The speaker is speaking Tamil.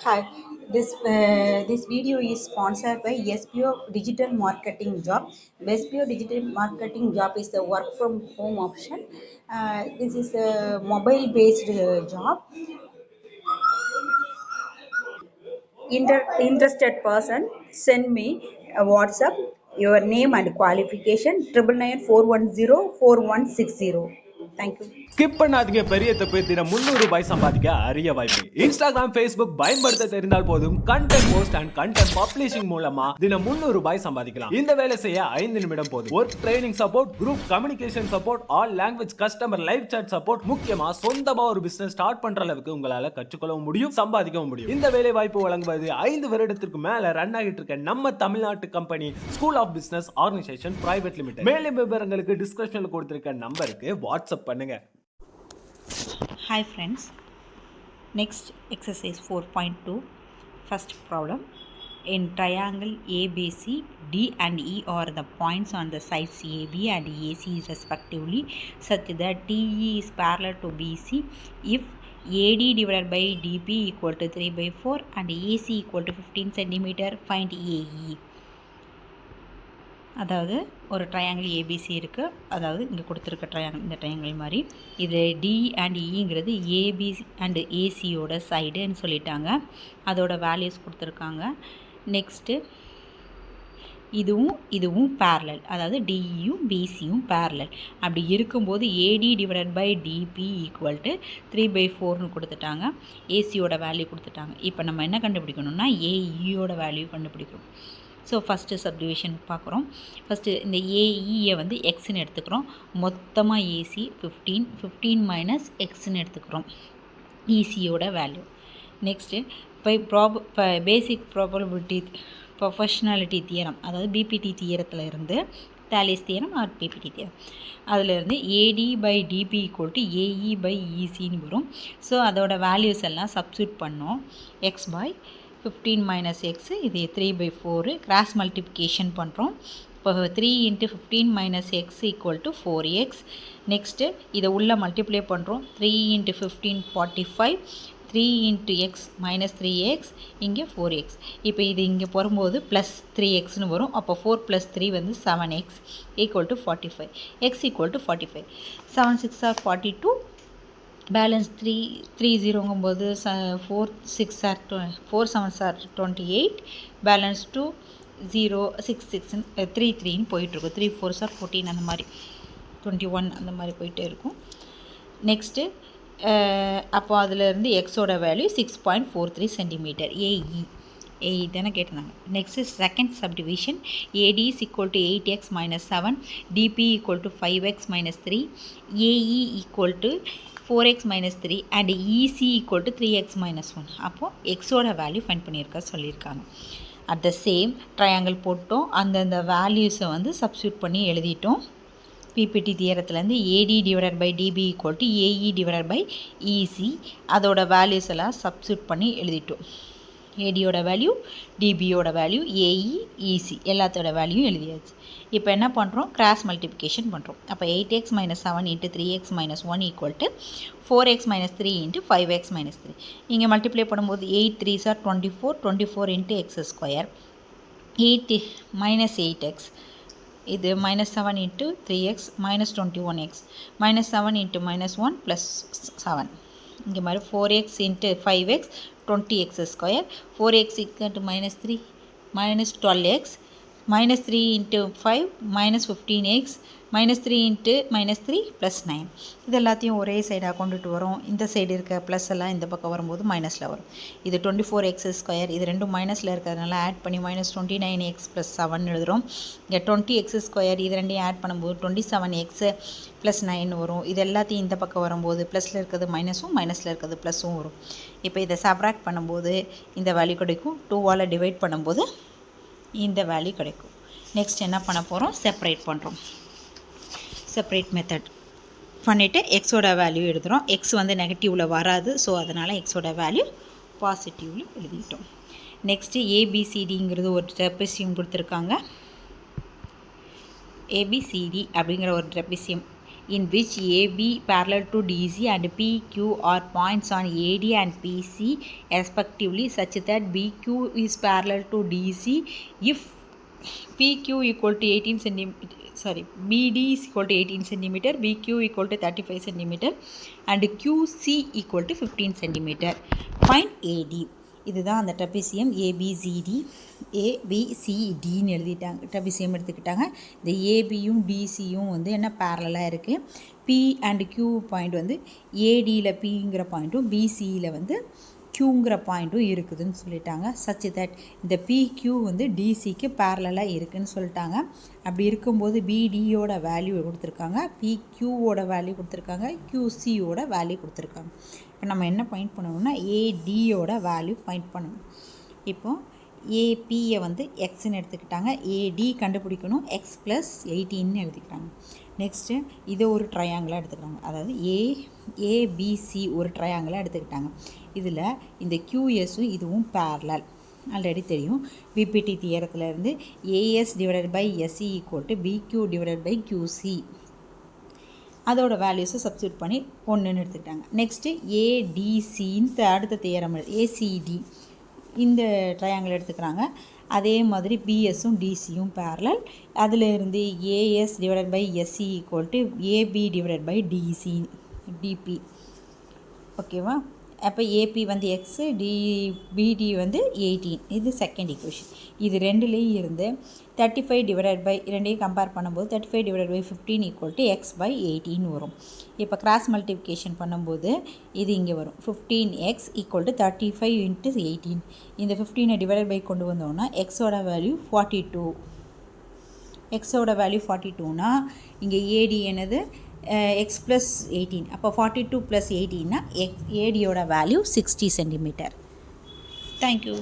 Hi, this video is sponsored by SPO Digital Marketing Job. SPO Digital Marketing Job is the work from home option. This is a mobile based job. Interested person send me a WhatsApp your name and qualification 9994104160. Thank you. Skip பண்ணாதீங்க. பெரிய தப்பு. தினம் ₹300 சம்பாதிக்க அரிய வாய்ப்பு. இன்ஸ்டாகிராம், Facebook பயன்படுத்த தெரிந்தால் போதும் content post and content publishing மூலமா தினம் ₹300 சம்பாதிக்கலாம். இந்த வேலை செய்ய 5 நிமிடம் போதும். Work training support, group communication support, all language customer live chat support, முக்கியமா சொந்தமா ஒரு பிசினஸ் ஸ்டார்ட் பண்ற அளவுக்கு உங்களால கற்றுக்கொள்ளவும் முடியும், சம்பாதிக்கவும் முடியும். இந்த வேலை வாய்ப்பு வழங்குவது 5 வருடத்திற்கு மேல ரன் ஆகிட்டு இருக்க நம்ம தமிழ்நாட்டு company school of business organisation private limited. மேலும் விவரங்களுக்கு டிஸ்கிரிப்ஷன்ல கொடுத்திருக்க நம்பருக்கு வாட்ஸ்அப் பண்ணுங்க. Hi friends, next exercise 4.2. First problem. In triangle ABC, D and E are the points on the sides AB and AC respectively, such that DE is parallel to BC if AD divided by DP equal to 3/4 and AC equal to 15 cm. Find AE. அதாவது ஒரு ட்ரையாங்கிள் ஏபிசி இருக்குது. அதாவது இங்கே கொடுத்துருக்க ட்ரையாங்கிள், இந்த ட்ரையாங்கிள் மாதிரி இது டி அண்ட் இங்கிறது ஏபி அண்டு ஏசியோட சைடுன்னு சொல்லிட்டாங்க. அதோட வேல்யூஸ் கொடுத்துருக்காங்க. நெக்ஸ்ட்டு இதுவும் பேரலல், அதாவது டிஇயும் பிசியும் பேரலல். அப்படி இருக்கும்போது AD divided by DB equal to 3/4ன்னு கொடுத்துட்டாங்க. ஏசியோட வேல்யூ கொடுத்துட்டாங்க. இப்போ நம்ம என்ன கண்டுபிடிக்கணும்னா ஏஇயோட வேல்யூ கண்டுபிடிக்கணும். ஸோ ஃபஸ்ட்டு சப்டிவிஷன் பார்க்குறோம். ஃபஸ்ட்டு இந்த ஏஇயை வந்து எக்ஸ்ன்னு எடுத்துக்கிறோம். மொத்தமாக ஏசி 15 மைனஸ் எக்ஸ்ன்னு எடுத்துக்கிறோம் ஈசியோட வேல்யூ. நெக்ஸ்ட்டு இப்போ பேசிக் ப்ரொஃபஷ்னாலிட்டி தியரம், அதாவது பிபிடி தியரத்தில் இருந்து Thales theorem or BPT theorem, அதிலிருந்து AD by DB equal to AE by இசின்னு வரும். ஸோ அதோட வேல்யூஸ் எல்லாம் சப்ஸ்டியூட் பண்ணோம். எக்ஸ் பை 15 மைனஸ் எக்ஸு, இது 3/4 கிராஸ் மல்டிப்ளிகேஷன் பண்ணுறோம். இப்போ 3 × 15 minus X equal to 4x. Next இதை உள்ளே மல்டிப்ளை பண்ணுறோம். 3 × 15 45, 3 × x மைனஸ் 3x, இங்கே 4x. இப்போ இது இங்கே போகும்போது ப்ளஸ் 3xன்னு வரும். அப்போ 4 + 3 வந்து 7x equal to 45. x equal to 45. 7 6 are 42. Balance 3 0ங்கும்போது 4 7 are 28. Balance 2 0 6 6 3 3ன்னு போயிட்டுருக்கும். 3 4 are 14, அந்த மாதிரி 21 அந்த மாதிரி போயிட்டே இருக்கும். நெக்ஸ்ட்டு அப்போ அதிலேருந்து எக்ஸோட வேல்யூ 6.43 சென்டிமீட்டர். ஏஇ தானே கேட்டிருந்தாங்க. Next second subdivision. AD is equal to 8x minus 7, DB equal to 5x minus 3, AE equal to 4x minus 3 and EC equal to 3x minus 1. அப்போது எக்ஸோட வேல்யூ ஃபைண்ட் பண்ணியிருக்க சொல்லியிருக்காங்க. அட் த சேம் ட்ரையாங்கிள் போட்டோம். அந்தந்த வேல்யூஸை வந்து சப்ஸ்டியூட் பண்ணி எழுதிட்டோம். பிபிடி தியரத்துலேருந்து AD divided by DB equal to AE divided by EC, அதோட வேல்யூஸ் எல்லாம் சப்ஸ்டியூட் பண்ணி எழுதிட்டோம். ஏடியோட வேல்யூ, டிபியோட வேல்யூ, ஏஇ, இசி எல்லாத்தோட வேல்யூ எழுதியாச்சு. இப்போ என்ன பண்ணுறோம்? கிராஸ் மல்டிப்ளிகேஷன் பண்ணுறோம். அப்போ 8x minus 7 × 3x minus 1 equal to 4x minus 3 × 5x minus 3. இங்கே மல்டிப்ளை பண்ணும்போது 8 3s are 24, 24 × x square, 8 minus 8x, இது minus 7 × 3x minus 21x, minus 7 × minus 1 plus 7. இங்கே மாதிரி 4x × 5x 20x square, 4x = minus 3 minus 12x, minus 3 × 5 minus 15x, minus 3 × minus 3 plus 9. இது எல்லாத்தையும் ஒரே சைடாக கொண்டுட்டு வரும். இந்த சைடு இருக்க ப்ளஸ் எல்லாம் இந்த பக்கம் வரும்போது மைனஸில் வரும். இது 24x ஸ்கொயர், இது ரெண்டும் மைனஸில் இருக்கிறதுனால ஆட் பண்ணி மைனஸ் 29x ப்ளஸ் 7 எழுதுகிறோம். இங்கே 20x ஸ்கொயர், இது ரெண்டையும் ஆட் பண்ணும்போது 27x ப்ளஸ் 9 வரும். இது எல்லாத்தையும் இந்த பக்கம் வரும்போது ப்ளஸில் இருக்கிறது மைனஸும் மைனஸில் இருக்கிறது ப்ளஸும் வரும். இப்போ இதை சப்ராக்ட் பண்ணும்போது இந்த வேல்யூ கிடைக்கும். 2ஆல் டிவைட் பண்ணும்போது இந்த வேல்யூ கிடைக்கும். நெக்ஸ்ட் என்ன பண்ண போகிறோம்? செப்பரேட் பண்ணுறோம். செப்பரேட் மெத்தட் பண்ணிவிட்டு எக்ஸோட வேல்யூ எழுதுகிறோம். எக்ஸ் வந்து நெகட்டிவில் வராது, ஸோ அதனால் எக்ஸோட வேல்யூ பாசிட்டிவில் எழுதிட்டோம். நெக்ஸ்ட்டு ஏபிசிடிங்கிறது ஒரு ட்ரெபீசியம் கொடுத்துருக்காங்க. ஏபிசிடி அப்படிங்கிற ஒரு trapezium in which AB parallel to DC and PQ are points on AD and PC respectively, such that BQ is parallel to DC if PQ equal to 18 cm, BD is equal to 18 cm, BQ equal to 35 cm and QC equal to 15 cm. Find AD. இதுதான் அந்த ட்ரெபீசியம் ஏபிசிடி ஏபிசிடின்னு எழுதிட்டாங்க. ட்ரெபீசியம் எடுத்துக்கிட்டாங்க. இந்த ஏபியும் டிசியும் வந்து என்ன பேரலாக இருக்குது. பி அண்ட் கியூ பாயிண்ட் வந்து ஏடியில் பிங்கிற பாயிண்ட்டும் பிசியில் வந்து க்யூங்கிற பாயிண்ட்டும் இருக்குதுன்னு சொல்லிட்டாங்க. சச் தட் இந்த பிக்யூ வந்து டிசிக்கு பேரலாக இருக்குதுன்னு சொல்லிட்டாங்க. அப்படி இருக்கும்போது பிடியோட வேல்யூ கொடுத்துருக்காங்க, பிக்யூவோட வேல்யூ கொடுத்துருக்காங்க, கியூசியோட வேல்யூ கொடுத்துருக்காங்க. இப்போ நம்ம என்ன ஃபைண்ட் பண்ணணும்னா ஏடியோட வேல்யூ ஃபைண்ட் பண்ணணும். இப்போது ஏபியை வந்து எக்ஸ்ன்னு எடுத்துக்கிட்டாங்க, ஏடி கண்டுபிடிக்கணும், எக்ஸ் ப்ளஸ் 18ன்னு எழுதிக்கிட்டாங்க. நெக்ஸ்ட்டு இதை ஒரு ட்ரையாங்கிளாக எடுத்துக்கிட்டாங்க, அதாவது ஏபிசி ஒரு ட்ரையாங்கிளாக எடுத்துக்கிட்டாங்க. இதில் இந்த கியூஎஸும் இதுவும் பேரலல் ஆல்ரெடி தெரியும். பிபிடி தியரத்தில் இருந்து AS divided by SC equal to PQ divided by QC அதோட வேல்யூஸை சப்ஸ்டியூட் பண்ணி ஒன்றுன்னு எடுத்துக்கிட்டாங்க. நெக்ஸ்ட்டு ஏடிசின்னு அடுத்த தியரம் ஏசிடி இந்த ட்ரையாங்கிள் எடுத்துக்கிறாங்க. அதே மாதிரி பிஎஸும் டிசியும் பேரலல். அதில் இருந்து AS divided by SC equal to AB divided by DB. ஓகேவா? அப்போ ஏபி வந்து எக்ஸு, பிடி வந்து 18. இது செகண்ட் ஈக்குவேஷன். இது ரெண்டுலேயும் இருந்து 35 டிவைடட் பை ரெண்டையும் கம்பேர் பண்ணும்போது 35 divided by 15 equal to x by 18 வரும். இப்போ கிராஸ் மல்டிப்ளிகேஷன் பண்ணும்போது இது இங்கே வரும். 15x equal to 35 into 18. இந்த 15 டிவைடட் பை கொண்டு வந்தோம்னா எக்ஸோட வேல்யூ 42. எக்ஸோட வேல்யூ 42னா இங்கே ஏடி என்னது எக்ஸ் ப்ளஸ் 18. அப்போ 42 + 18னா ஏடியோட வேல்யூ 60 cm. தேங்க்யூ.